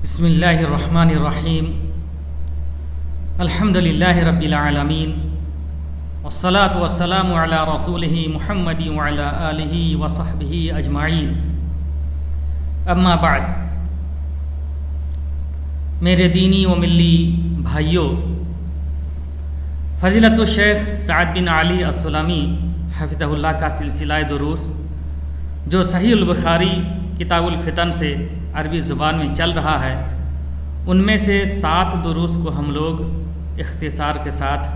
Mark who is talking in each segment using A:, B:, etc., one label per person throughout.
A: بسم اللہ الرحمن الرحیم الحمد للہ رب العالمین والصلاة والسلام علی رسولہ محمد وعلی آلہ وصحبہ اجمعین اما بعد، میرے دینی و ملی بھائیوں، فضیلت الشیخ سعد بن علی السلمی حفظہ اللہ کا سلسلہ دروس جو صحیح البخاری کتاب الفتن سے عربی زبان میں چل رہا ہے، ان میں سے 7 دروس کو ہم لوگ اختصار کے ساتھ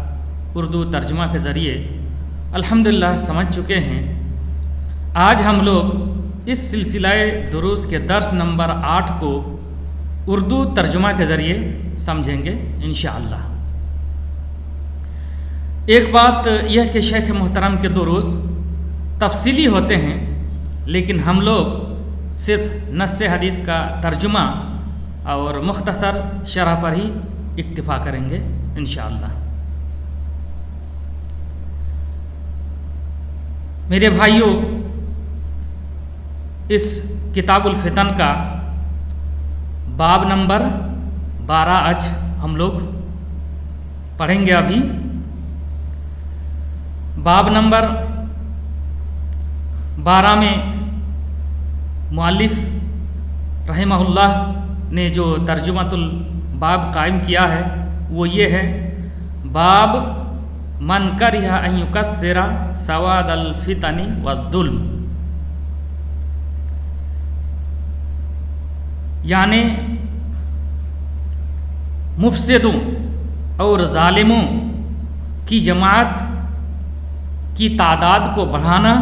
A: اردو ترجمہ کے ذریعے الحمدللہ سمجھ چکے ہیں۔ آج ہم لوگ اس سلسلہ دروس کے درس نمبر 8 کو اردو ترجمہ کے ذریعے سمجھیں گے انشاءاللہ۔ ایک بات یہ کہ شیخ محترم کے دروس تفصیلی ہوتے ہیں، لیکن ہم لوگ صرف نص حدیث کا ترجمہ اور مختصر شرح پر ہی اکتفا کریں گے انشاءاللہ۔ میرے بھائیوں، اس کتاب الفتن کا باب نمبر 12 ہم لوگ پڑھیں گے ابھی۔ باب نمبر 12 میں مؤلف رحمہ اللہ نے جو ترجمۃ الباب قائم کیا ہے وہ یہ ہے: باب من کرہ ان یکثر سواد الفتن والظلم، یعنی مفسدوں اور ظالموں کی جماعت کی تعداد کو بڑھانا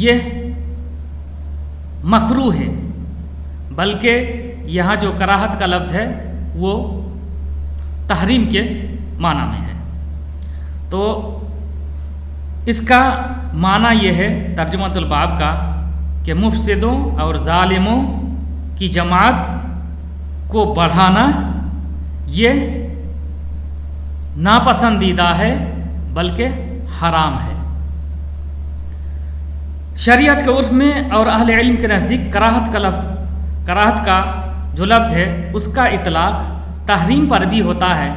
A: یہ مکروہ ہے، بلکہ یہاں جو کراہت کا لفظ ہے وہ تحریم کے معنی میں ہے۔ تو اس کا معنی یہ ہے ترجمۃ الباب کا کہ مفسدوں اور ظالموں کی جماعت کو بڑھانا یہ ناپسندیدہ ہے بلکہ حرام ہے۔ شریعت کے عرف میں اور اہل علم کے نزدیک کراہت کا جو لفظ ہے اس کا اطلاق تحریم پر بھی ہوتا ہے،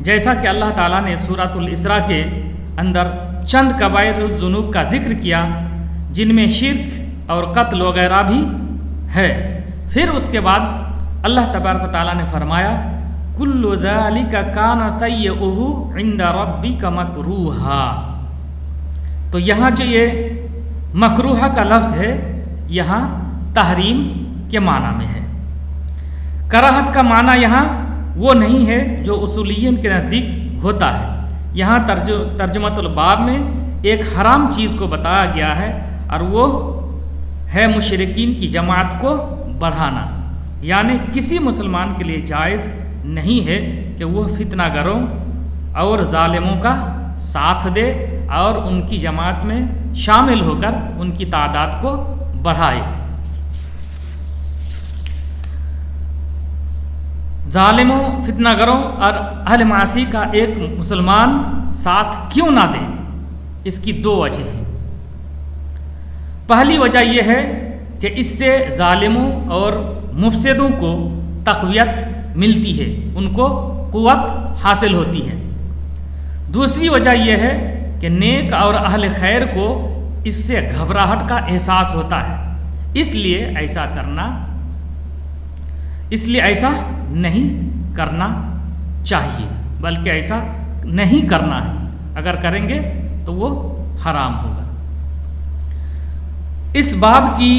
A: جیسا کہ اللہ تعالیٰ نے سورۃ الاسراء کے اندر چند کبائر الذنوب کا ذکر کیا جن میں شرک اور قتل وغیرہ بھی ہے۔ پھر اس کے بعد اللہ تبارک و تعالیٰ نے فرمایا کل ذالک کان سیئہ عند ربک مکروہا۔ تو یہاں جو یہ مکروہ کا لفظ ہے یہاں تحریم کے معنی میں ہے۔ کراہت کا معنی یہاں وہ نہیں ہے جو اصولیین کے نزدیک ہوتا ہے۔ یہاں ترجمۃ الباب میں ایک حرام چیز کو بتایا گیا ہے اور وہ ہے مشرکین کی جماعت کو بڑھانا، یعنی کسی مسلمان کے لیے جائز نہیں ہے کہ وہ فتنہ گروں اور ظالموں کا ساتھ دے اور ان کی جماعت میں شامل ہو کر ان کی تعداد کو بڑھائے۔ ظالموں، فتنہ گروں اور اہل معاصی کا ایک مسلمان ساتھ کیوں نہ دے، اس کی 2 وجہ ہیں۔ پہلی وجہ یہ ہے کہ اس سے ظالموں اور مفسدوں کو تقویت ملتی ہے، ان کو قوت حاصل ہوتی ہے۔ دوسری وجہ یہ ہے کہ نیک اور اہل خیر کو اس سے گھبراہٹ کا احساس ہوتا ہے، اس لیے ایسا نہیں کرنا چاہیے، بلکہ ایسا نہیں کرنا ہے، اگر کریں گے تو وہ حرام ہوگا۔ اس باب کی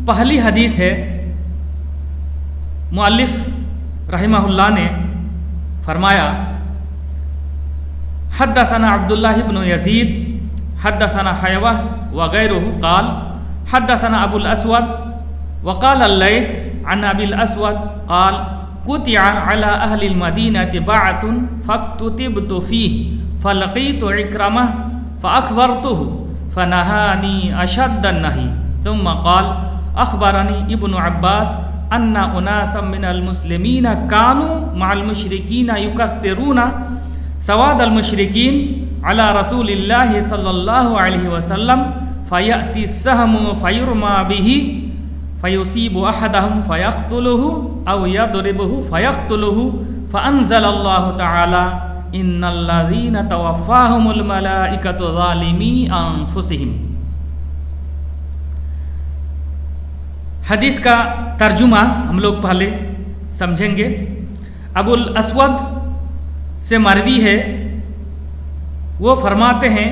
A: پہلی حدیث ہے، مؤلف رحمہ اللہ نے فرمایا حدثنا عبداللہ بن یزید حدثنا حیوہ وغیرہ قال حدثنا ابو الاسود وقال اللیث عن ابی الاسود قال قطع على اہل المدینة بعث فاکتتبت فیہ فلقیت عکرمہ فاخبرته فنہانی اشد النہی ثم قال اخبرنی ابن عباس ان اناسا من المسلمین كانوا مع المشرکین یکثرون سواد المشرکین علی رسول اللہ صلی اللہ علیہ وسلم فیأتی السہم فیرما به فیصیب احدہم فیقتلہ او یضربہ فیقتلہ فانزل اللہ تعالی ان الذین توفاہم الملائکۃ ظالمی انفسہم۔ حدیث کا ترجمہ ہم لوگ پہلے سمجھیں گے۔ ابو الاسود سے مروی ہے، وہ فرماتے ہیں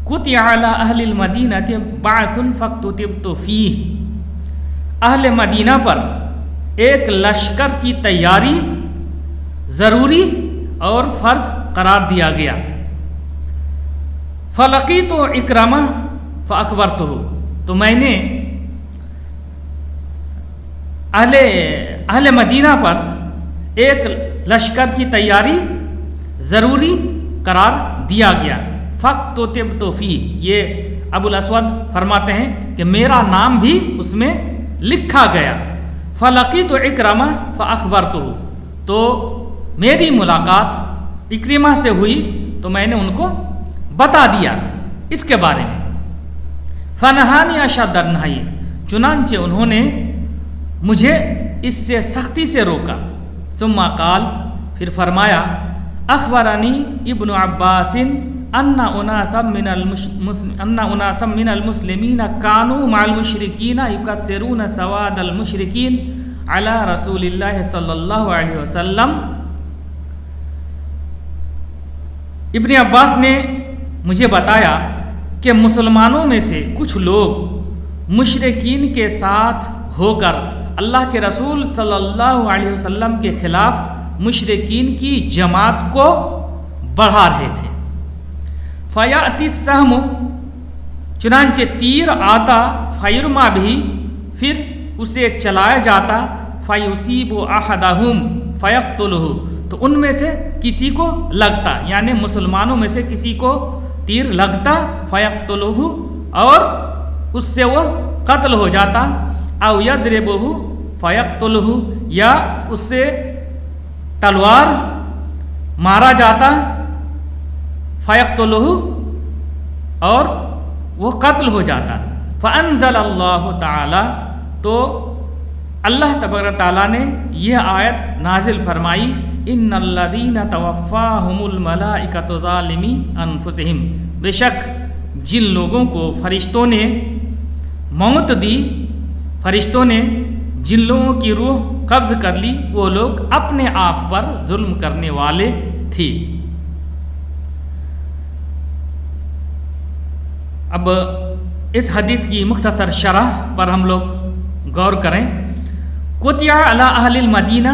A: قطع علی اہل المدینہ بعث فاکتتبت فیہ، اہل مدینہ پر ایک لشکر کی تیاری ضروری اور فرض قرار دیا گیا۔ فلقیت اکرمہ فاخبرتہ، تو میں نے اہل مدینہ پر ایک لشکر کی تیاری ضروری قرار دیا گیا۔ فاکتتبت فیہ، یہ ابو الاسود فرماتے ہیں کہ میرا نام بھی اس میں لکھا گیا۔ فلقیت اکرمہ فاخبرتہ، تو میری ملاقات اکرمہ سے ہوئی تو میں نے ان کو بتا دیا اس کے بارے میں۔ فنہانی اشد النہی، چنانچہ انہوں نے مجھے اس سے سختی سے روکا۔ ثم قال، پھر فرمایا اخبرنی ابن عباس ان اناسا من المسلمین كانوا مع المشرکین یکثرون سواد المشرکین علی رسول اللہ صلی اللہ علیہ وسلم۔ ابن عباس نے مجھے بتایا کہ مسلمانوں میں سے کچھ لوگ مشرکین کے ساتھ ہو کر اللہ کے رسول صلی اللہ علیہ وسلم کے خلاف مشرکین کی جماعت کو بڑھا رہے تھے۔ فیاتی السہم، چنانچہ تیر آتا، فیرما بھی، پھر اسے چلایا جاتا، فیصیب احدہم فیقتلہ، تو ان میں سے کسی کو لگتا، یعنی مسلمانوں میں سے کسی کو تیر لگتا، فیقتلہ، اور اس سے وہ قتل ہو جاتا، او یضربہ فیقتلہ، یا اس سے تلوار مارا جاتا، فیقتلہ، اور وہ قتل ہو جاتا۔ فانزل اللہ تعالی، تو اللہ تبارک تعالیٰ نے یہ آیت نازل فرمائی، ان الذین توفاہم الملائکۃ ظالمی انفسہم، بے شک جن لوگوں کو فرشتوں نے موت دی، فرشتوں نے جن لوگوں کی روح قبض کر لی، وہ لوگ اپنے آپ پر ظلم کرنے والے تھے۔ اب اس حدیث کی مختصر شرح پر ہم لوگ غور کریں۔ قطع علی اہل المدینہ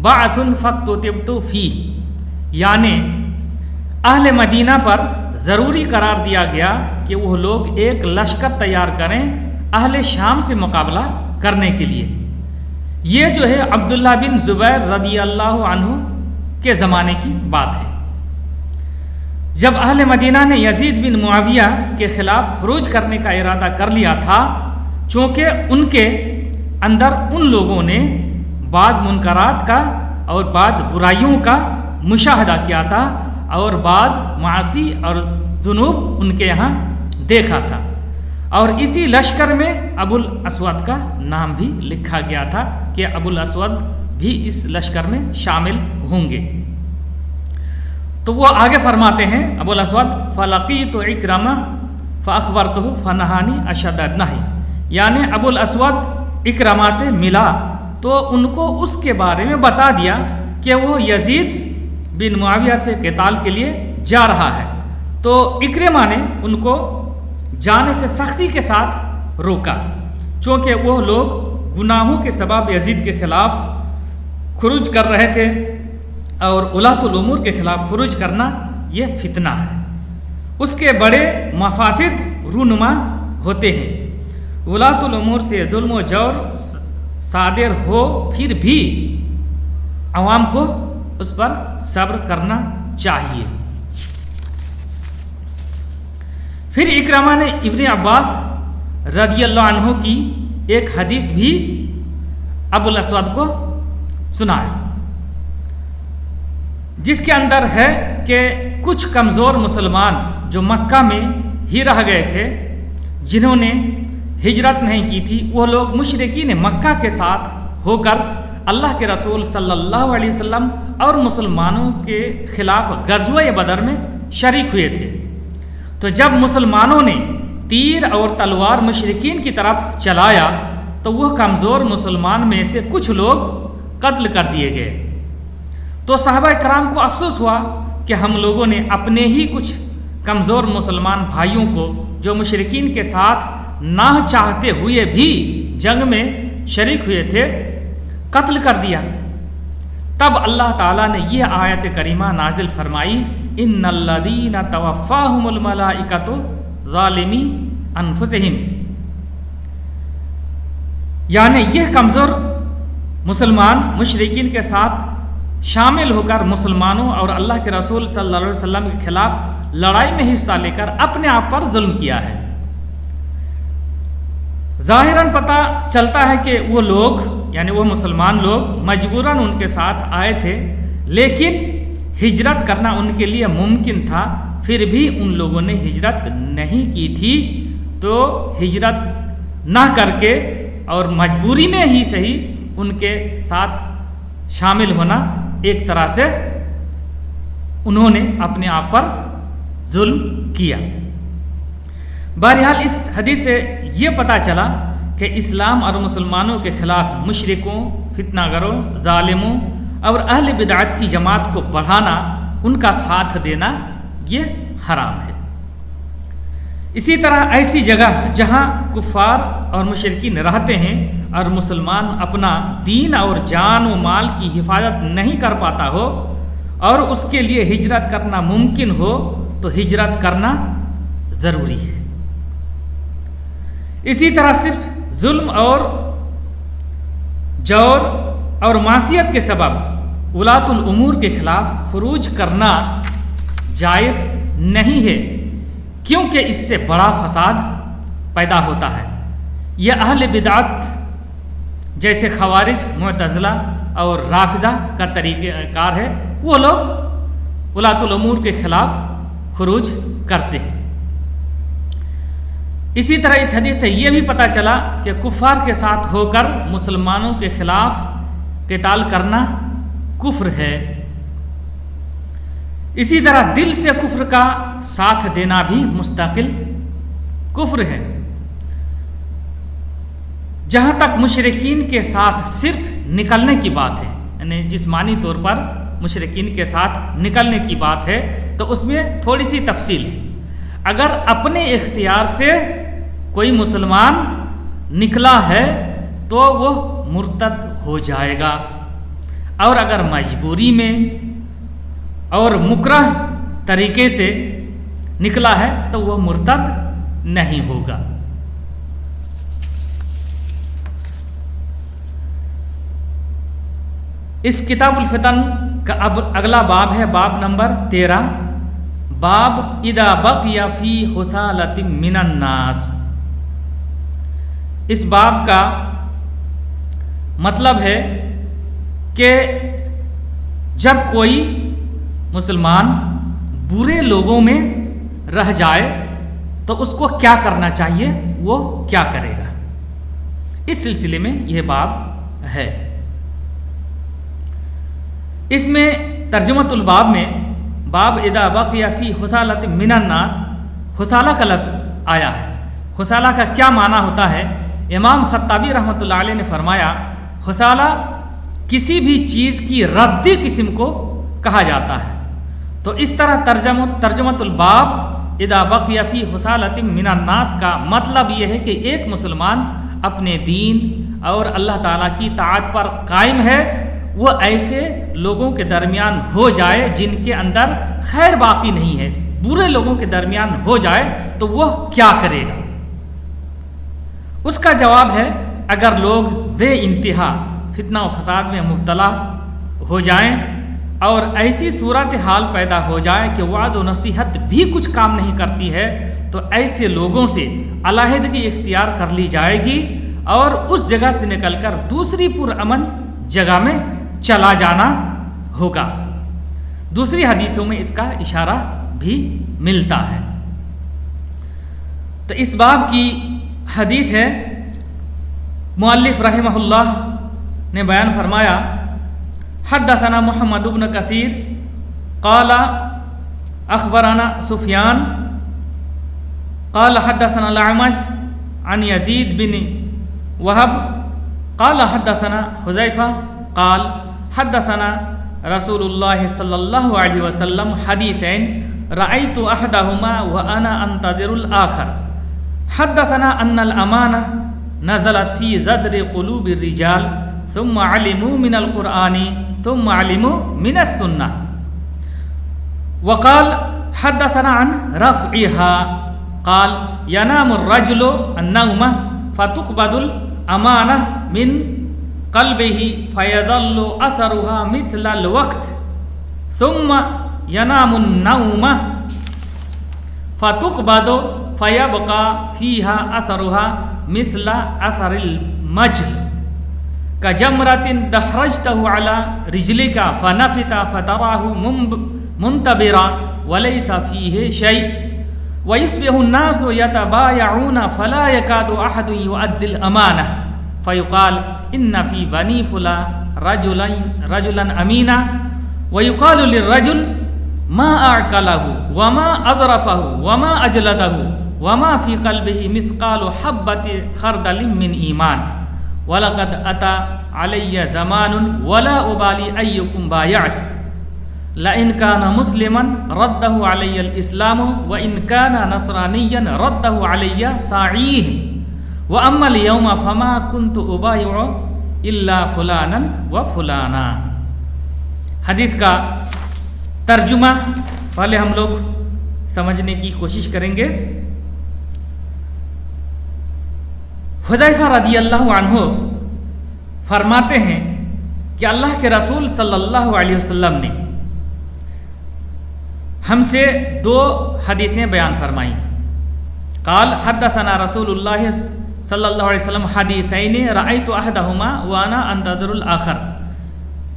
A: بعث فاکتتبت فیہ، یعنی اہل مدینہ پر ضروری قرار دیا گیا کہ وہ لوگ ایک لشکر تیار کریں اہل شام سے مقابلہ کرنے کے لیے۔ یہ جو ہے عبداللہ بن زبیر رضی اللہ عنہ کے زمانے کی بات ہے، جب اہل مدینہ نے یزید بن معاویہ کے خلاف خروج کرنے کا ارادہ کر لیا تھا، چونکہ ان کے اندر ان لوگوں نے بعض منکرات کا اور بعض برائیوں کا مشاہدہ کیا تھا، اور بعض معاصی اور ذنوب ان کے یہاں دیکھا تھا، اور اسی لشکر میں ابو الاسود کا نام بھی لکھا گیا تھا کہ ابو الاسود بھی اس لشکر میں شامل ہوں گے۔ تو وہ آگے فرماتے ہیں ابو الاسود، فلقیت اکرمہ فاخبرتہ فنہانی اشد النہی، یعنی ابو الاسود اکرمہ سے ملا تو ان کو اس کے بارے میں بتا دیا کہ وہ یزید بن معاویہ سے قتال کے لیے جا رہا ہے، تو اکرمہ نے ان کو جانے سے سختی کے ساتھ روکا، چونکہ وہ لوگ گناہوں کے سبب یزید کے خلاف خروج کر رہے تھے، اور ولاۃ الامور کے خلاف خروج کرنا یہ فتنہ ہے، اس کے بڑے مفاسد رونما ہوتے ہیں۔ ولاۃ الامور سے ظلم و جور صادر ہو، پھر بھی عوام کو اس پر صبر کرنا چاہیے۔ پھر اکرمہ نے ابن عباس رضی اللہ عنہ کی ایک حدیث بھی ابو الاسود کو سنایا، جس کے اندر ہے کہ کچھ کمزور مسلمان جو مکہ میں ہی رہ گئے تھے، جنہوں نے ہجرت نہیں کی تھی، وہ لوگ مشرکین مکہ کے ساتھ ہو کر اللہ کے رسول صلی اللہ علیہ وسلم اور مسلمانوں کے خلاف غزوہ بدر میں شریک ہوئے تھے۔ تو جب مسلمانوں نے تیر اور تلوار مشرکین کی طرف چلایا تو وہ کمزور مسلمان میں سے کچھ لوگ قتل کر دیے گئے۔ تو صحابہ کرام کو افسوس ہوا کہ ہم لوگوں نے اپنے ہی کچھ کمزور مسلمان بھائیوں کو جو مشرکین کے ساتھ نہ چاہتے ہوئے بھی جنگ میں شریک ہوئے تھے قتل کر دیا۔ تب اللہ تعالیٰ نے یہ آیت کریمہ نازل فرمائی، ان الذین توفاہم الملائکۃ ظالمی انفسہم، یعنی یہ کمزور مسلمان مشرکین کے ساتھ شامل ہو کر مسلمانوں اور اللہ کے رسول صلی اللہ علیہ وسلم کے خلاف لڑائی میں حصہ لے کر اپنے آپ پر ظلم کیا ہے۔ ظاہراً پتہ چلتا ہے کہ وہ لوگ یعنی وہ مسلمان لوگ مجبوراً ان کے ساتھ آئے تھے، لیکن ہجرت کرنا ان کے لیے ممکن تھا، پھر بھی ان لوگوں نے ہجرت نہیں کی تھی۔ تو ہجرت نہ کر کے اور مجبوری میں ہی صحیح ان کے ساتھ شامل ہونا ایک طرح سے انہوں نے اپنے آپ پر ظلم کیا۔ بہرحال اس حدیث سے یہ پتہ چلا کہ اسلام اور مسلمانوں کے خلاف مشرکوں، فتنہ گروں، ظالموں اور اہل بدعت کی جماعت کو بڑھانا، ان کا ساتھ دینا یہ حرام ہے۔ اسی طرح ایسی جگہ جہاں کفار اور مشرکین رہتے ہیں اور مسلمان اپنا دین اور جان و مال کی حفاظت نہیں کر پاتا ہو اور اس کے لیے ہجرت کرنا ممکن ہو تو ہجرت کرنا ضروری ہے۔ اسی طرح صرف ظلم اور جور اور معصیت کے سبب ولاۃ الامور کے خلاف خروج کرنا جائز نہیں ہے، کیونکہ اس سے بڑا فساد پیدا ہوتا ہے۔ یہ اہل بدعت جیسے خوارج، معتزلہ اور رافضہ کا طریقہ کار ہے، وہ لوگ ولاۃ الامور کے خلاف خروج کرتے ہیں۔ اسی طرح اس حدیث سے یہ بھی پتہ چلا کہ کفار کے ساتھ ہو کر مسلمانوں کے خلاف قتال کرنا کفر ہے۔ اسی طرح دل سے کفر کا ساتھ دینا بھی مستقل کفر ہے۔ جہاں تک مشرکین کے ساتھ صرف نکلنے کی بات ہے، یعنی جسمانی طور پر مشرکین کے ساتھ نکلنے کی بات ہے، تو اس میں تھوڑی سی تفصیل ہے۔ اگر اپنے اختیار سے کوئی مسلمان نکلا ہے تو وہ مرتد ہو جائے گا، اور اگر مجبوری میں اور مکرہ طریقے سے نکلا ہے تو وہ مرتد نہیں ہوگا۔ اس کتاب الفتن کا اب اگلا باب ہے، باب نمبر 13، باب اذا بقی فی حثالۃ من الناس۔ اس باب کا مطلب ہے کہ جب کوئی مسلمان برے لوگوں میں رہ جائے تو اس کو کیا کرنا چاہیے، وہ کیا کرے گا، اس سلسلے میں یہ باب ہے۔ اس میں ترجمۃ الباب میں باب اذا بقی فی حثالۃ من الناس، حثالہ کا لفظ آیا ہے۔ حثالہ کا کیا معنی ہوتا ہے؟ امام خطابی رحمۃ اللہ علیہ نے فرمایا، حثالہ کسی بھی چیز کی ردی قسم کو کہا جاتا ہے۔ تو اس طرح ترجمۃ الباب اذا بقی فی حثالۃ من الناس کا مطلب یہ ہے کہ ایک مسلمان اپنے دین اور اللہ تعالیٰ کی طاعت پر قائم ہے، وہ ایسے لوگوں کے درمیان ہو جائے جن کے اندر خیر باقی نہیں ہے، برے لوگوں کے درمیان ہو جائے تو وہ کیا کرے گا؟ اس کا جواب ہے، اگر لوگ بے انتہا فتنہ و فساد میں مبتلا ہو جائیں اور ایسی صورتحال پیدا ہو جائے کہ وعد و نصیحت بھی کچھ کام نہیں کرتی ہے، تو ایسے لوگوں سے علیحدگی اختیار کر لی جائے گی اور اس جگہ سے نکل کر دوسری پرامن جگہ میں چلا جانا ہوگا۔ دوسری حدیثوں میں اس کا اشارہ بھی ملتا ہے۔ تو اس باب کی حدیث ہے، مؤلف رحمہ اللہ نے بیان فرمایا حدثنا محمد بن کثیر قال اخبرنا سفیان قال حدثنا الاعمش عن یزید بن وہب قال حدثنا حذیفہ قال حدثنا رسول اللہ صلی اللہ علیہ وسلم حدیثین رأیت احدہما وانا انتظر الاخر حدثنا ان الامانہ نزلت فی ذدر قلوب الرجال ثم علموا من القرآن ثم علموا من السنہ وقال حدثنا عن رفعها قال ينام الرجل النومة فتقبض الأمانة من قلبه فيظل أثرها مثل الوقت ثم ينام النومة فتقبض فيبقى فيها أثرها مثل أثر المجل كجمرة دحرجته على رجلك فنفت فتراه منتبرا وليس فيه شيء ويصبح الناس يتبايعون فلا يكاد أحد يؤدي الأمانة فيقال إن في بني فلان رجلا أمينا ويقال للرجل ما أعقله وما أظرفه وما أجلده وما في قلبه مثقال حبة خردل من إيمان وَلَقَدْ أَتَى عَلَيَّ زَمَانٌ وَلَا أُبَالِي أَيُّكُمْ بَايَعْتُ لَإِنْ كَانَ مُسْلِمًا رَدَّهُ عَلَيَّ الْإِسْلَامُ وَإِنْ كَانَ نَصْرَانِيًّا رَدَّهُ عَلَيَّ سَاعِيهِ وَأَمَّا الْيَوْمَ فَمَا كُنْتُ أُبَايِعُ إِلَّا فُلَانًا وَفُلَانًا۔ حدیث کا ترجمہ پہلے ہم لوگ سمجھنے کی کوشش کریں گے۔ حذیفہ رضی اللہ عنہ فرماتے ہیں کہ اللہ کے رسول صلی اللہ علیہ وسلم نے ہم سے 2 حدیثیں بیان فرمائیں۔ قال حدثنا رسول اللہ صلی اللہ علیہ وسلم حدیثین رأیت احدہما وانا انتظر الآخر۔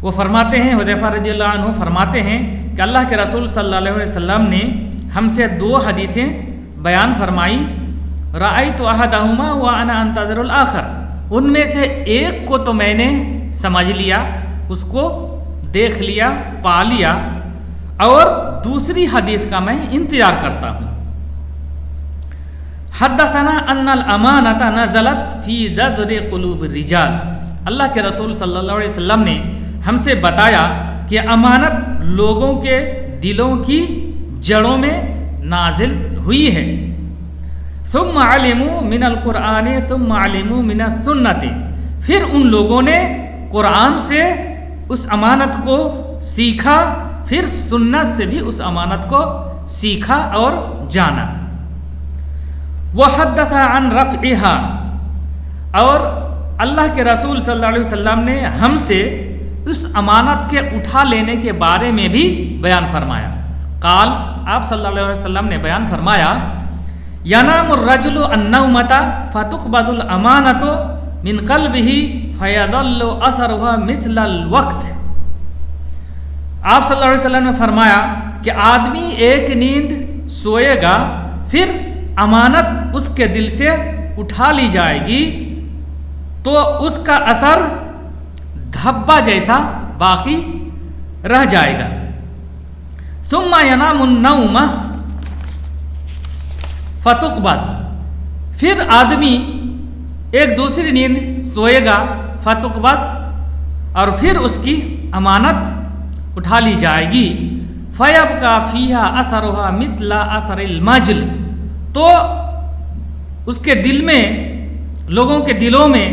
A: وہ فرماتے ہیں، حذیفہ رضی اللہ عنہ فرماتے ہیں کہ اللہ کے رسول صلی اللہ علیہ وسلم نے ہم سے 2 حدیثیں بیان فرمائی۔ رأیت احدہما وانا انتظر الآخر، ان میں سے ایک کو تو میں نے سمجھ لیا، اس کو دیکھ لیا، پا لیا، اور دوسری حدیث کا میں انتظار کرتا ہوں۔ حدثنا ان الامانۃ نزلت فی ذدر قلوب الرجال، اللہ کے رسول صلی اللہ علیہ وسلم نے ہم سے بتایا کہ امانت لوگوں کے دلوں کی جڑوں میں نازل ہوئی ہے۔ ثم علموا من القرآن ثم علموا من السنت، پھر ان لوگوں نے قرآن سے اس امانت کو سیکھا، پھر سنت سے بھی اس امانت کو سیکھا اور جانا۔ وحدث عن رفعها، اور اللہ کے رسول صلی اللہ علیہ وسلم نے ہم سے اس امانت کے اٹھا لینے کے بارے میں بھی بیان فرمایا۔ قال، آپ صلی اللہ علیہ وسلم نے بیان فرمایا، ینام الرجل النومۃ فتقبض الامانۃ من قلبہ فیظل اثرها مثل الوقت۔ آپ صلی اللہ علیہ وسلم نے فرمایا کہ آدمی ایک نیند سوئے گا، پھر امانت اس کے دل سے اٹھا لی جائے گی تو اس کا اثر دھبا جیسا باقی رہ جائے گا۔ ثم ینام النوم فتقبض، پھر آدمی ایک دوسری نیند سوئے گا، فتقبض، اور پھر اس کی امانت اٹھا لی جائے گی۔ فیبقی فیہا اثرها مثل اثر المجل، تو اس کے دل میں، لوگوں کے دلوں میں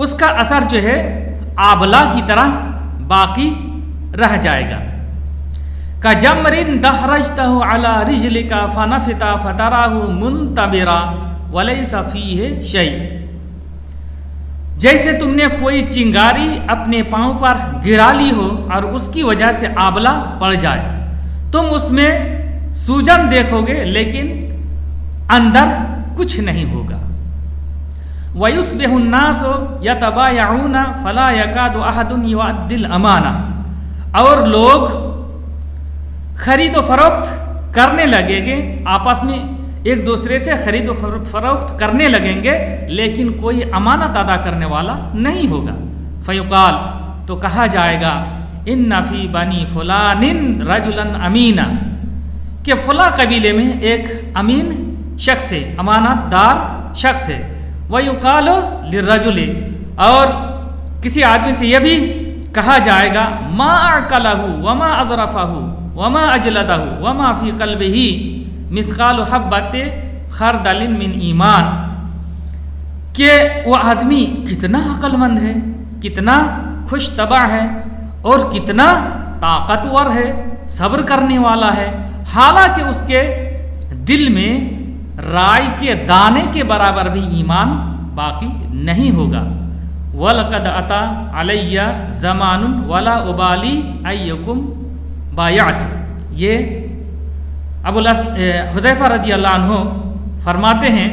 A: اس کا اثر جو ہے آبلہ کی طرح باقی رہ جائے گا۔ کجمر دحرجتہ علی رجلک فنفت فتراہ منتبرا ولیس فیہ شیء، جیسے تم نے کوئی چنگاری اپنے پاؤں پر گرا لی ہو اور اس کی وجہ سے آبلہ پڑ جائے، تم اس میں سوجن دیکھو گے لیکن اندر کچھ نہیں ہوگا۔ وَيُصْبِحُ النَّاسُ يَتَبَايَعُونَ فَلَا يَكَادُ أَحَدٌ يُؤَدِّي الْأَمَانَةَ، اور لوگ خرید و فروخت کرنے لگے گے، آپس میں ایک دوسرے سے خرید و فروخت کرنے لگیں گے لیکن کوئی امانت ادا کرنے والا نہیں ہوگا. فیقال تو کہا جائے گا ان فی بنی فلان رجلا امینا کہ فلاں قبیلے میں ایک امین شخص ہے، امانت دار شخص ہے. ویقال للرجل اور کسی آدمی سے یہ بھی کہا جائے گا ما اعقلہ وما اظرفہ وما اجلدہ وما فی قلبہ مثقال حبۃ خردل من ایمان، کہ وہ آدمی کتنا عقل مند ہے، کتنا خوش طبع ہے اور کتنا طاقتور ہے، صبر کرنے والا ہے، حالانکہ اس کے دل میں رائی کے دانے کے برابر بھی ایمان باقی نہیں ہوگا. وَلَقَدْ أَتَى عَلَيَّ زَمَانٌ وَلَا أُبَالِي أَيَّكُمْ بَایَعْتُ. یہ حذیفہ رضی اللہ عنہ فرماتے ہیں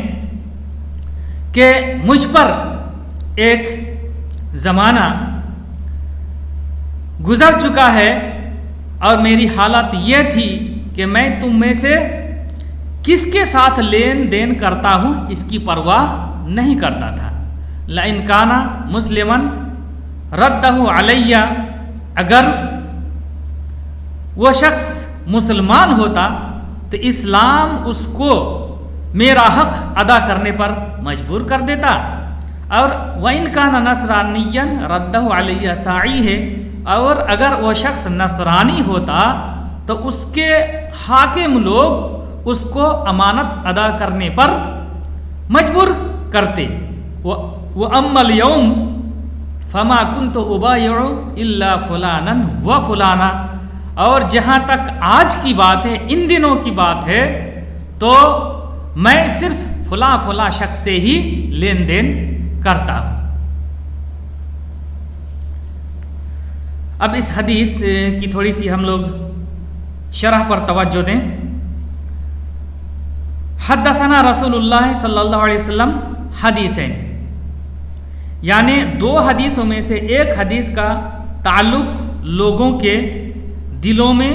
A: کہ مجھ پر ایک زمانہ گزر چکا ہے اور میری حالت یہ تھی کہ میں تم میں سے کس کے ساتھ لین دین کرتا ہوں اس کی پرواہ نہیں کرتا تھا. لَإِنْ كَانَ مُسْلِمًا رَدَّهُ عَلَيَّ، اگر وہ شخص مسلمان ہوتا تو اسلام اس کو میرا حق ادا کرنے پر مجبور کر دیتا. اور وَإِنْ كَانَ نَصْرَانِيًّا رَدَّهُ عَلَيَّ سَاعِيهِ، اور اگر وہ شخص نصرانی ہوتا تو اس کے حاکم لوگ اس کو امانت ادا کرنے پر مجبور کرتے. وَأَمَّا الْيَوْمُ فَمَا كُنْتُ أُبَايِعُ إِلَّا فُلَانًا وَفُلَانًا، اور جہاں تک آج کی بات ہے، ان دنوں کی بات ہے، تو میں صرف فلاں فلاں شخص سے ہی لین دین کرتا ہوں. اب اس حدیث کی تھوڑی سی ہم لوگ شرح پر توجہ دیں. حدثنا رسول اللہ صلی اللہ علیہ وسلم حدیثین، یعنی دو حدیثوں میں سے ایک حدیث کا تعلق لوگوں کے دلوں میں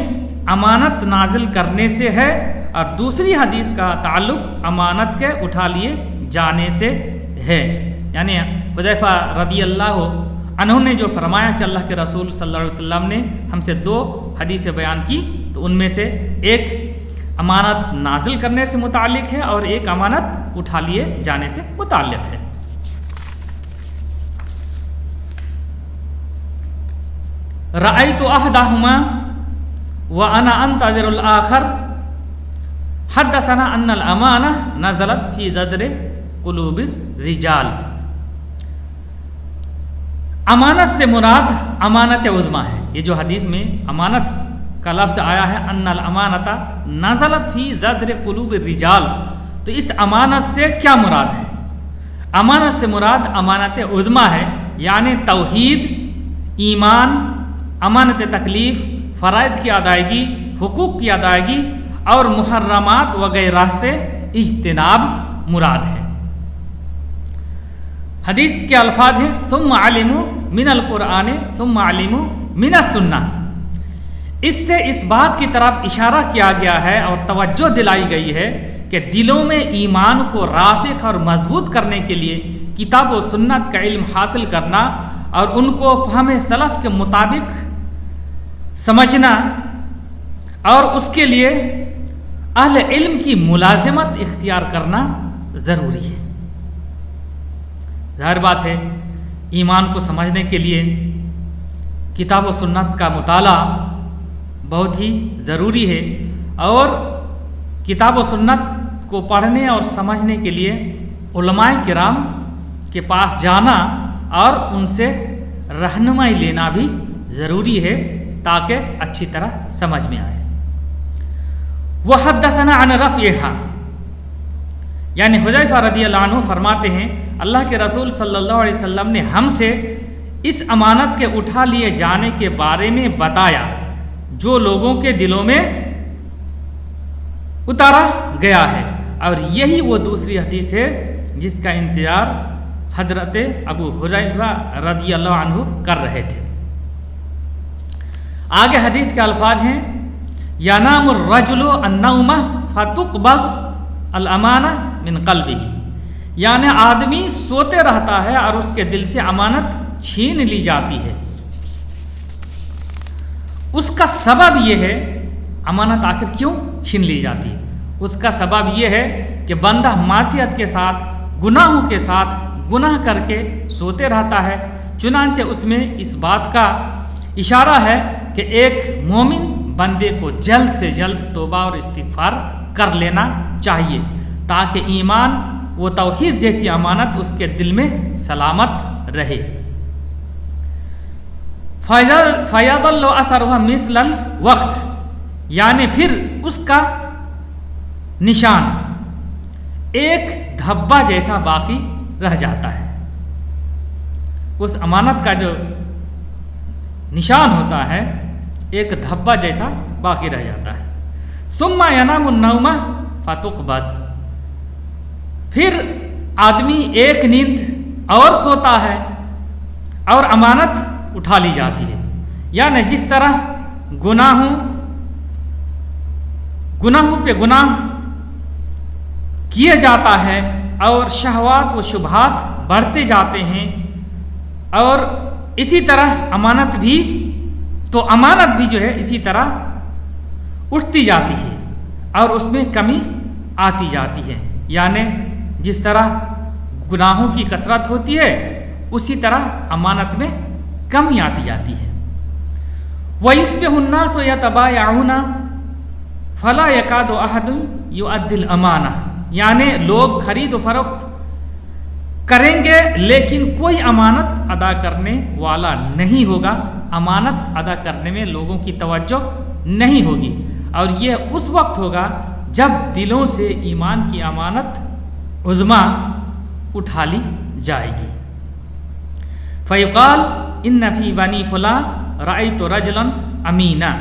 A: امانت نازل کرنے سے ہے اور دوسری حدیث کا تعلق امانت کے اٹھا لیے جانے سے ہے. یعنی حذیفہ رضی اللہ عنہ نے جو فرمایا کہ اللہ کے رسول صلی اللہ علیہ وسلم نے ہم سے دو حدیثیں بیان کی، تو ان میں سے ایک امانت نازل کرنے سے متعلق ہے اور ایک امانت اٹھا لیے جانے سے متعلق ہے. رأیت احدہما وانا انتظر الآخر حدثنا ان الامانہ نزلت فی صدر قلوب الرجال. امانت سے مراد امانت عظمی ہے. یہ جو حدیث میں امانت کا لفظ آیا ہے ان الامانۃ نزلت فی صدر قلوب الرجال، تو اس امانت سے کیا مراد ہے؟ امانت سے مراد امانت عظمی ہے، یعنی توحید، ایمان، امانت تکلیف، فرائض کی ادائیگی، حقوق کی ادائیگی اور محرمات وغیرہ سے اجتناب مراد ہے. حدیث کے الفاظ ہیں ثم علموا من القرآن ثم علموا من السنہ. اس سے اس بات کی طرف اشارہ کیا گیا ہے اور توجہ دلائی گئی ہے کہ دلوں میں ایمان کو راسخ اور مضبوط کرنے کے لیے کتاب و سنت کا علم حاصل کرنا اور ان کو فہم سلف کے مطابق سمجھنا اور اس کے لیے اہل علم کی ملازمت اختیار کرنا ضروری ہے. ظاہر بات ہے ایمان کو سمجھنے کے لیے کتاب و سنت کا مطالعہ بہت ہی ضروری ہے، اور کتاب و سنت کو پڑھنے اور سمجھنے کے لیے علماء کرام کے پاس جانا اور ان سے رہنمائی لینا بھی ضروری ہے تاکہ اچھی طرح سمجھ میں آئے. وحدثنا عن رفعها، یعنی حذیفہ رضی اللہ عنہ فرماتے ہیں اللہ کے رسول صلی اللہ علیہ وسلم نے ہم سے اس امانت کے اٹھا لیے جانے کے بارے میں بتایا جو لوگوں کے دلوں میں اتارا گیا ہے، اور یہی وہ دوسری حدیث ہے جس کا انتظار حضرت ابو حذیفہ رضی اللہ عنہ کر رہے تھے. آگے حدیث کے الفاظ ہیں ینام الرجل النومہ فتقبض الامانہ من قلبہ، یعنی آدمی سوتے رہتا ہے اور اس کے دل سے امانت چھین لی جاتی ہے۔ اس کا سبب یہ ہے، امانت آخر کیوں چھین لی جاتی ہے؟ اس کا سبب یہ ہے کہ بندہ معصیت کے ساتھ، گناہوں کے ساتھ گناہ کر کے سوتے رہتا ہے۔ چنانچہ اس میں اس بات کا اشارہ ہے کہ ایک مومن بندے کو جلد سے جلد توبہ اور استغفار کر لینا چاہیے تاکہ ایمان و توحید جیسی امانت اس کے دل میں سلامت رہے۔ فَيَظَلُّ أَثَرُهَا مِثْلَ الْوَقْتِ، یعنی پھر اس کا نشان ایک دھبا جیسا باقی رہ جاتا ہے۔ اس امانت کا جو نشان ہوتا ہے ایک دھبا جیسا باقی رہ جاتا ہے۔ ثم ينام النوم فتقبض، پھر آدمی ایک نیند اور سوتا ہے اور امانت اٹھا لی جاتی ہے۔ یعنی جس طرح گناہوں پہ گناہ کیے جاتا ہے اور شہوات و شبہات بڑھتے جاتے ہیں، اور اسی طرح امانت بھی جو ہے اسی طرح اٹھتی جاتی ہے اور اس میں کمی آتی جاتی ہے۔ یعنی جس طرح گناہوں کی کثرت ہوتی ہے اسی طرح امانت میں کمی آتی جاتی ہے۔ وَيُصْبِحُ النَّاسُ يَتَبَايَعُونَ فَلَا يَكَادُ أَحَدٌ يُؤَدِّي الْأَمَانَةَ، یعنی لوگ خرید و فروخت کریں گے لیکن کوئی امانت ادا کرنے والا نہیں ہوگا، امانت ادا کرنے میں لوگوں کی توجہ نہیں ہوگی، اور یہ اس وقت ہوگا جب دلوں سے ایمان کی امانت عظمیٰ اٹھا لی جائے گی۔ فیقال ان فی بنی فلاں رأیت رجلا امینا،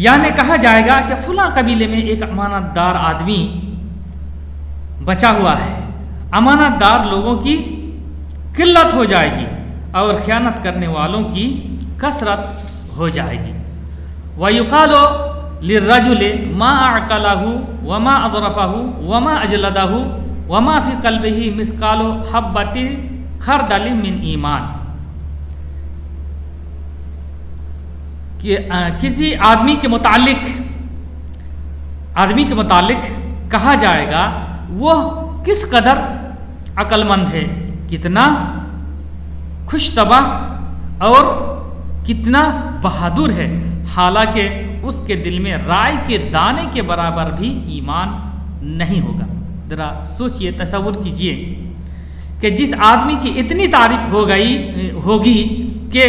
A: یعنی کہا جائے گا کہ فلاں قبیلے میں ایک امانت دار آدمی بچا ہوا ہے۔ امانت دار لوگوں کی قلت ہو جائے گی اور خیانت کرنے والوں کی کثرت ہو جائے گی۔ وَيُقَالُ لِلرَّجُلِ مَا أَعْقَلَهُ وَمَا أَضْرَفَهُ وَمَا أَجْلَدَهُ وَمَا فِي قَلْبِهِ مِثْقَالُ حَبَّةٍ خَرْدَلٍ مِّنْ ایمان، کہ کسی آدمی کے متعلق کہا جائے گا وہ کس قدر عقل مند ہے، کتنا خوش طبع اور کتنا بہادر ہے، حالانکہ اس کے دل میں رائے کے دانے کے برابر بھی ایمان نہیں ہوگا۔ ذرا سوچئے، تصور کیجئے کہ جس آدمی کی اتنی تعریف ہوگی کہ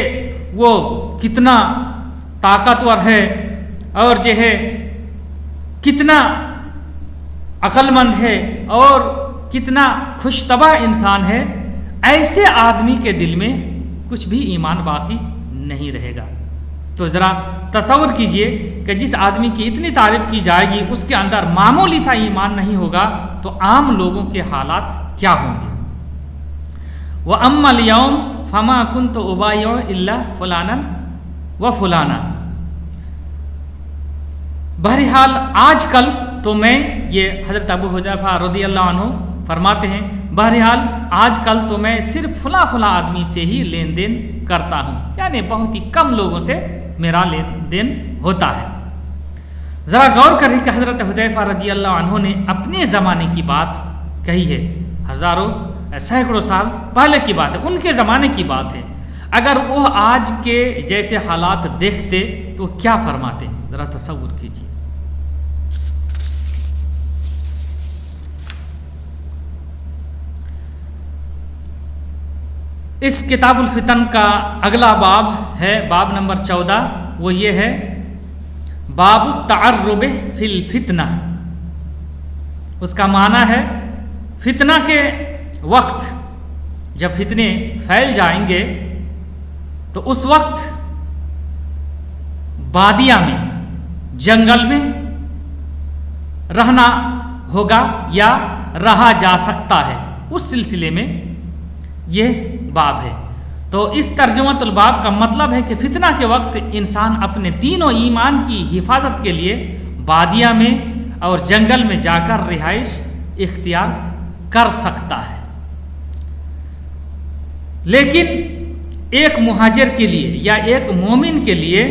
A: وہ کتنا طاقتور ہے اور جو ہے کتنا عقل مند ہے اور کتنا خوش طبع انسان ہے، ایسے آدمی کے دل میں کچھ بھی ایمان باقی نہیں رہے گا۔ تو ذرا تصور کیجئے کہ جس آدمی کی اتنی تعریف کی جائے گی اس کے اندر معمولی سا ایمان نہیں ہوگا تو عام لوگوں کے حالات کیا ہوں گے۔ وَأَمَّا الْيَوْمَ فَمَا كُنْتُ أُبَايِعُ إِلَّا فُلَانًا وَفُلَانًا، بہرحال آج کل تو میں، یہ حضرت ابو حذیفہ رضی اللہ عنہ فرماتے ہیں، بہرحال آج کل تو میں صرف فلاں آدمی سے ہی لین دین کرتا ہوں، یعنی بہت ہی کم لوگوں سے میرا لین دین ہوتا ہے۔ ذرا غور کریں کہ حضرت حذیفہ رضی اللہ عنہ نے اپنے زمانے کی بات کہی ہے، ہزاروں سینکڑوں سال پہلے کی بات ہے، ان کے زمانے کی بات ہے۔ اگر وہ آج کے جیسے حالات دیکھتے تو کیا فرماتے، ذرا تصور کیجیے۔ اس کتاب الفتن کا اگلا باب ہے باب نمبر 14، وہ یہ ہے باب التعرب فی الفتنہ۔ اس کا معنی ہے فتنہ کے وقت جب فتنے پھیل جائیں گے تو اس وقت بادیہ میں، جنگل میں رہنا ہوگا یا رہا جا سکتا ہے، اس سلسلے میں یہ باب ہے۔ تو اس ترجمۃ الباب کا مطلب ہے کہ فتنہ کے وقت انسان اپنے دین و ایمان کی حفاظت کے لیے بادیہ میں اور جنگل میں جا کر رہائش اختیار کر سکتا ہے۔ لیکن ایک مہاجر کے لیے یا ایک مومن کے لیے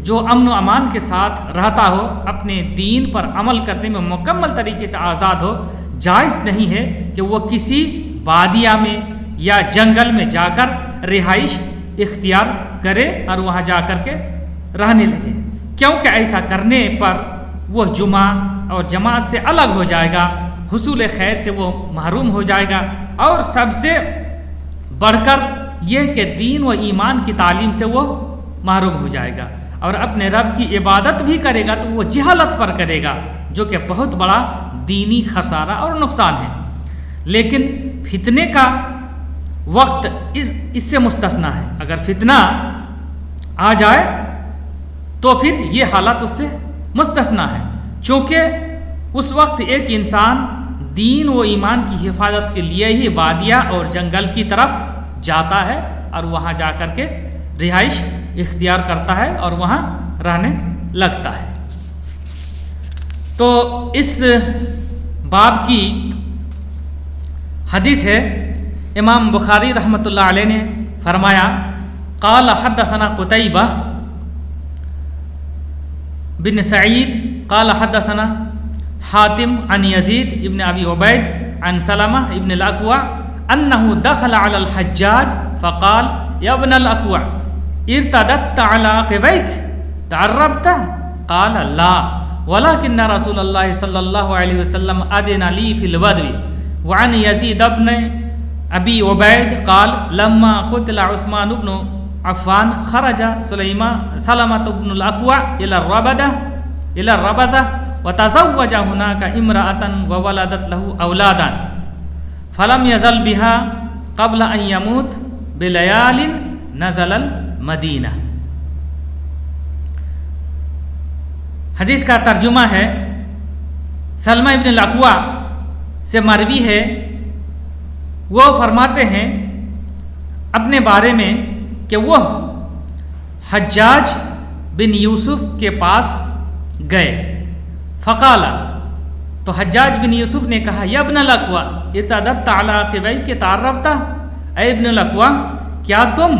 A: جو امن و امان کے ساتھ رہتا ہو، اپنے دین پر عمل کرنے میں مکمل طریقے سے آزاد ہو، جائز نہیں ہے کہ وہ کسی بادیہ میں یا جنگل میں جا کر رہائش اختیار کرے اور وہاں جا کر کے رہنے لگے، کیونکہ ایسا کرنے پر وہ جمعہ اور جماعت سے الگ ہو جائے گا، حصول خیر سے وہ محروم ہو جائے گا، اور سب سے بڑھ کر یہ کہ دین و ایمان کی تعلیم سے وہ محروم ہو جائے گا، اور اپنے رب کی عبادت بھی کرے گا تو وہ جہالت پر کرے گا، جو کہ بہت بڑا دینی خسارہ اور نقصان ہے۔ لیکن فتنے کا وقت اس سے مستثنا ہے، اگر فتنہ آ جائے تو پھر یہ حالت اس سے مستثنا ہے، چونکہ اس وقت ایک انسان دین و ایمان کی حفاظت کے لیے ہی بادیہ اور جنگل کی طرف جاتا ہے اور وہاں جا کر کے رہائش اختیار کرتا ہے اور وہاں رہنے لگتا ہے۔ تو اس باب کی حدیث ہے، امام بخاری رحمۃ اللہ علیہ نے فرمایا قال حدثنا قتیبہ بن سعید قال حدثنا حاتم عن یزید ابن ابی عبید عن سلمہ ابن الاکوع انه دخل على الحجاج فقال يا ابن الاکوع ارتدت على عقبيك تعربت؟ قال لا ولكن رسول الله صلى الله عليه وسلم أذن لي في البدو. وعن يزيد بن أبي عبيد قال لما قتل عثمان بن عفان خرج سلمة بن الأكوع إلى الربذة وتزوج هناك امرأة وولدت له أولادا فلم يزل بها قبل أن يموت بليال نزل المدینہ۔ حدیث کا ترجمہ ہے، سلمہ ابن الاکوع سے مروی ہے، وہ فرماتے ہیں اپنے بارے میں کہ وہ حجاج بن یوسف کے پاس گئے، فقال، تو حجاج بن یوسف نے کہا یا ابن الاکوع ارتدت علی عقبیک تعرفت؟ اے ابن الاکوع کیا تم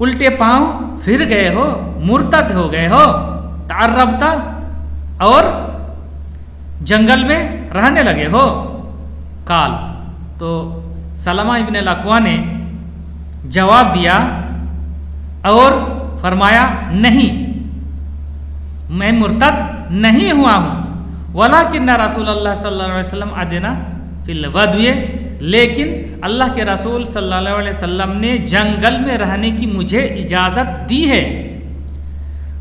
A: الٹے پاؤں پھر گئے ہو، مرتد ہو گئے ہو، تعربتا اور جنگل میں رہنے لگے ہو؟ قال، تو سلمہ ابن الاکوع نے جواب دیا اور فرمایا نہیں، میں مرتد نہیں ہوا ہوں، ولیکن رسول اللہ صلی اللہ علیہ وسلم اذن فی البدو، لیکن اللہ کے رسول صلی اللہ علیہ وسلم نے جنگل میں رہنے کی مجھے اجازت دی ہے۔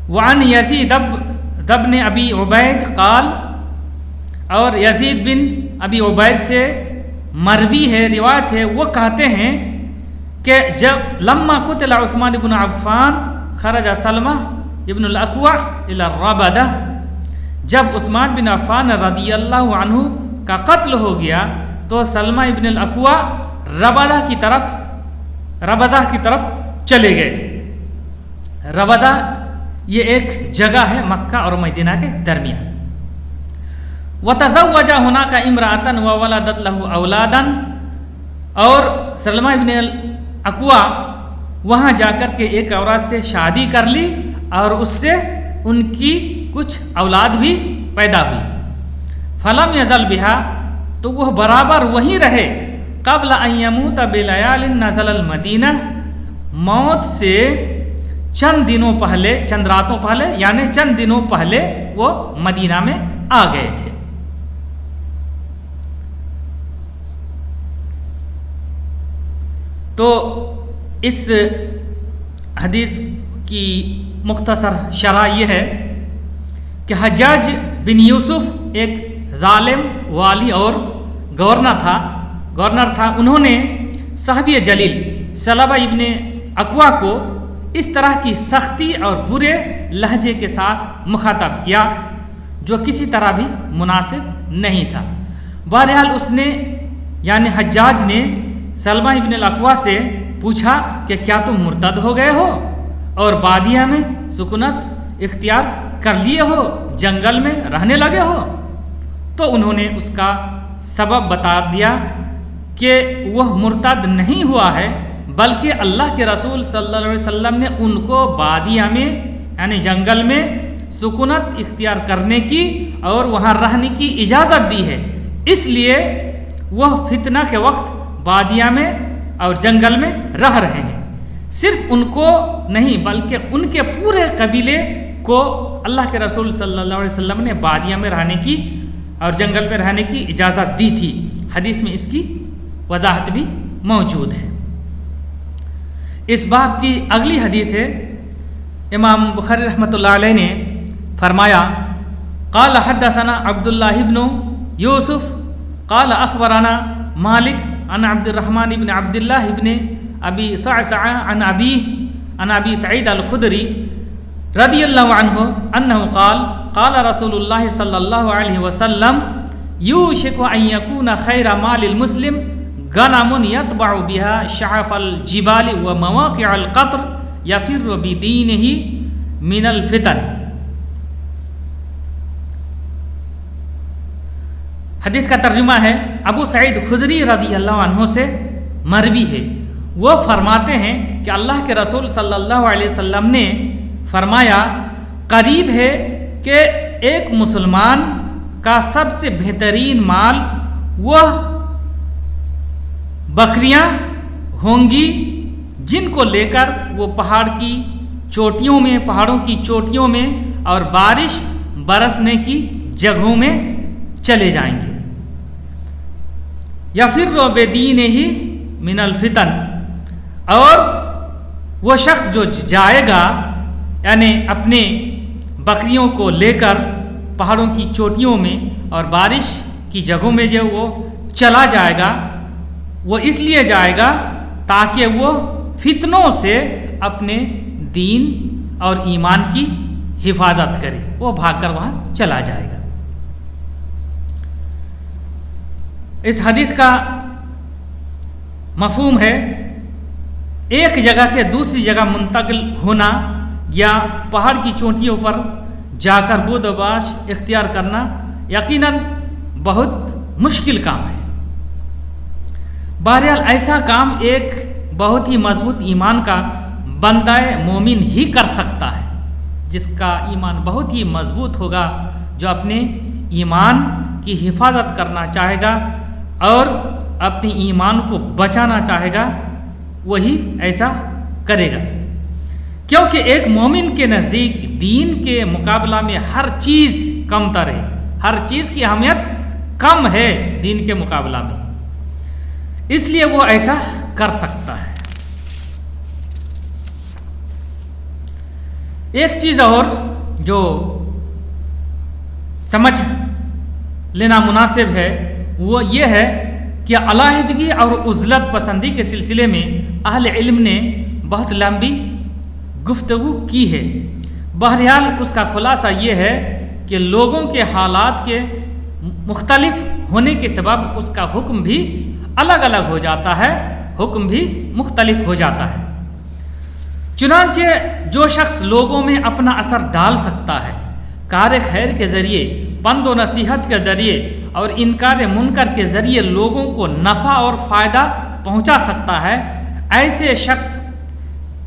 A: وعن یزید بن ابی عبید قال، اور یزید بن ابی عبید سے مروی ہے، روایت ہے، وہ کہتے ہیں کہ جب لما قتل عثمان بن عفان خرج سلمہ ابن الاکوع الی الربدہ، جب عثمان بن عفان رضی اللہ عنہ کا قتل ہو گیا تو سلمہ ابن الاکوع ربدہ کی طرف چلے گئے۔ ربدہ یہ ایک جگہ ہے مکہ اور مدینہ کے درمیان۔ وتزوج هناك امرأة وولدت له اولادا، اور سلمہ ابن الاکوع وہاں جا کر کے ایک عورت سے شادی کر لی اور اس سے ان کی کچھ اولاد بھی پیدا ہوئی۔ فلم یزل بہا، تو وہ برابر وہیں رہے، قبل ان یموت بلیال نزل المدینہ، موت سے چند دنوں پہلے، چند راتوں پہلے، یعنی چند دنوں پہلے وہ مدینہ میں آ گئے تھے۔ تو اس حدیث کی مختصر شرح یہ ہے کہ حجاج بن یوسف ایک ظالم والی اور گورنر تھا۔ انہوں نے صحابی جلیل سلمہ ابن اکوع کو اس طرح کی سختی اور برے لہجے کے ساتھ مخاطب کیا جو کسی طرح بھی مناسب نہیں تھا۔ بہرحال اس نے یعنی حجاج نے سلمہ ابن الاکوع سے پوچھا کہ کیا تم مرتد ہو گئے ہو اور بادیہ میں سکونت اختیار کر لیے ہو، جنگل میں رہنے لگے ہو؟ تو انہوں نے اس کا سبب بتا دیا کہ وہ مرتد نہیں ہوا ہے، بلکہ اللہ کے رسول صلی اللہ علیہ وسلم نے ان کو بادیہ میں یعنی جنگل میں سکونت اختیار کرنے کی اور وہاں رہنے کی اجازت دی ہے، اس لیے وہ فتنہ کے وقت بادیہ میں اور جنگل میں رہ رہے ہیں۔ صرف ان کو نہیں بلکہ ان کے پورے قبیلے کو اللہ کے رسول صلی اللہ علیہ وسلم نے بادیہ میں رہنے کی اور جنگل میں رہنے کی اجازت دی تھی۔ حدیث میں اس کی وضاحت بھی موجود ہے۔ اس باب کی اگلی حدیث ہے، امام بخاری رحمۃ اللہ علیہ نے فرمایا قال حدثنا عبداللہ بن یوسف قال اخبرنا مالک عن عبد الرحمن بن عبداللہ بن ابی صعصع عن ابی سعید الخدری رضی اللہ عنہ انہ قال رسول اللہ صلی اللہ علیہ وسلم یوشک ان یکون خیر مال المسلم غنم یتبع بها شعف الجبال ومواقع القطر یفر بدینہ من الفتن۔ حدیث کا ترجمہ ہے، ابو سعید خدری رضی اللہ عنہ سے مروی ہے، وہ فرماتے ہیں کہ اللہ کے رسول صلی اللہ علیہ وسلم نے فرمایا قریب ہے کہ ایک مسلمان کا سب سے بہترین مال وہ بکریاں ہوں گی جن کو لے کر وہ پہاڑوں کی چوٹیوں میں اور بارش برسنے کی جگہوں میں چلے جائیں گے۔ یفر بدینہ من الفتن، اور وہ شخص جو جائے گا یعنی اپنے بکریوں کو لے کر پہاڑوں کی چوٹیوں میں اور بارش کی جگہوں میں جو وہ چلا جائے گا، وہ اس لیے جائے گا تاکہ وہ فتنوں سے اپنے دین اور ایمان کی حفاظت کرے، وہ بھاگ کر وہاں چلا جائے گا۔ اس حدیث کا مفہوم ہے ایک جگہ سے دوسری جگہ منتقل ہونا یا پہاڑ کی چوٹیوں پر جا کر بود و باش اختیار کرنا یقیناً بہت مشکل کام ہے۔ بہرحال ایسا کام ایک بہت ہی مضبوط ایمان کا بندہ مومن ہی کر سکتا ہے، جس کا ایمان بہت ہی مضبوط ہوگا، جو اپنے ایمان کی حفاظت کرنا چاہے گا اور اپنے ایمان کو بچانا چاہے گا، وہی ایسا کرے گا، کیونکہ ایک مومن کے نزدیک دین کے مقابلہ میں ہر چیز کم تر ہے، ہر چیز کی اہمیت کم ہے دین کے مقابلہ میں، اس لیے وہ ایسا کر سکتا ہے۔ ایک چیز اور جو سمجھ لینا مناسب ہے وہ یہ ہے کہ علیحدگی اور عزلت پسندی کے سلسلے میں اہل علم نے بہت لمبی گفتگو کی ہے۔ بہرحال اس کا خلاصہ یہ ہے کہ لوگوں کے حالات کے مختلف ہونے کے سبب اس کا حکم بھی الگ الگ ہو جاتا ہے، حکم بھی مختلف ہو جاتا ہے۔ چنانچہ جو شخص لوگوں میں اپنا اثر ڈال سکتا ہے، کار خیر کے ذریعے، پند و نصیحت کے ذریعے اور انکار منکر کے ذریعے لوگوں کو نفع اور فائدہ پہنچا سکتا ہے، ایسے شخص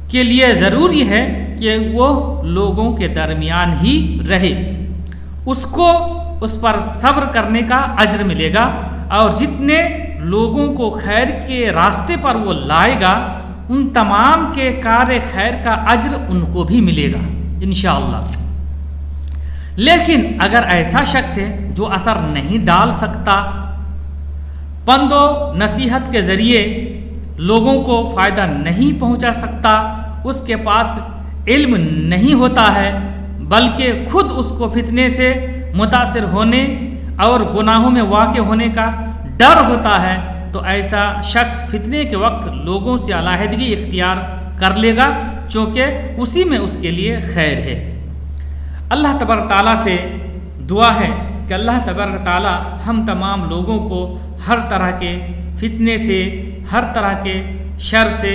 A: کے لیے ضروری ہے کہ وہ لوگوں کے درمیان ہی رہے، اس کو اس پر صبر کرنے کا اجر ملے گا، اور جتنے لوگوں کو خیر کے راستے پر وہ لائے گا ان تمام کے کار خیر کا اجر ان کو بھی ملے گا انشاءاللہ۔ لیکن اگر ایسا شخص ہے جو اثر نہیں ڈال سکتا، پند و نصیحت کے ذریعے لوگوں کو فائدہ نہیں پہنچا سکتا، اس کے پاس علم نہیں ہوتا ہے، بلکہ خود اس کو فتنے سے متاثر ہونے اور گناہوں میں واقع ہونے کا ڈر ہوتا ہے، تو ایسا شخص فتنے کے وقت لوگوں سے علیحدگی اختیار کر لے گا، چونکہ اسی میں اس کے لیے خیر ہے۔ اللہ تبارک تعالیٰ سے دعا ہے کہ اللہ تبارک تعالیٰ ہم تمام لوگوں کو ہر طرح کے فتنے سے، ہر طرح کے شر سے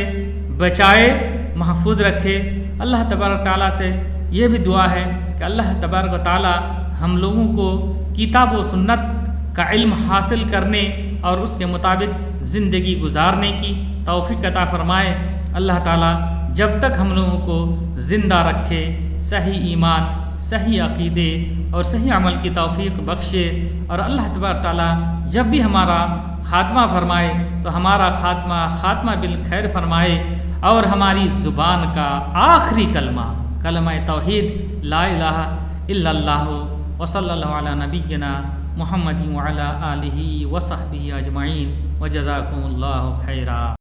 A: بچائے، محفوظ رکھے۔ اللہ تبارک تعالیٰ سے یہ بھی دعا ہے کہ اللہ تبارک و تعالی ہم لوگوں کو کتاب و سنت کا علم حاصل کرنے اور اس کے مطابق زندگی گزارنے کی توفیق عطا فرمائے۔ اللہ تعالیٰ جب تک ہم لوگوں کو زندہ رکھے، صحیح ایمان، صحیح عقیدے اور صحیح عمل کی توفیق بخشے، اور اللہ تبارک تعالیٰ جب بھی ہمارا خاتمہ فرمائے تو ہمارا خاتمہ بالخیر فرمائے، اور ہماری زبان کا آخری کلمہ توحید لا الہ الا اللہ وصلی اللہ علی نبینا محمد وعلی آلہ وصحبہ اجمعین وجزاکم اللہ خیرا۔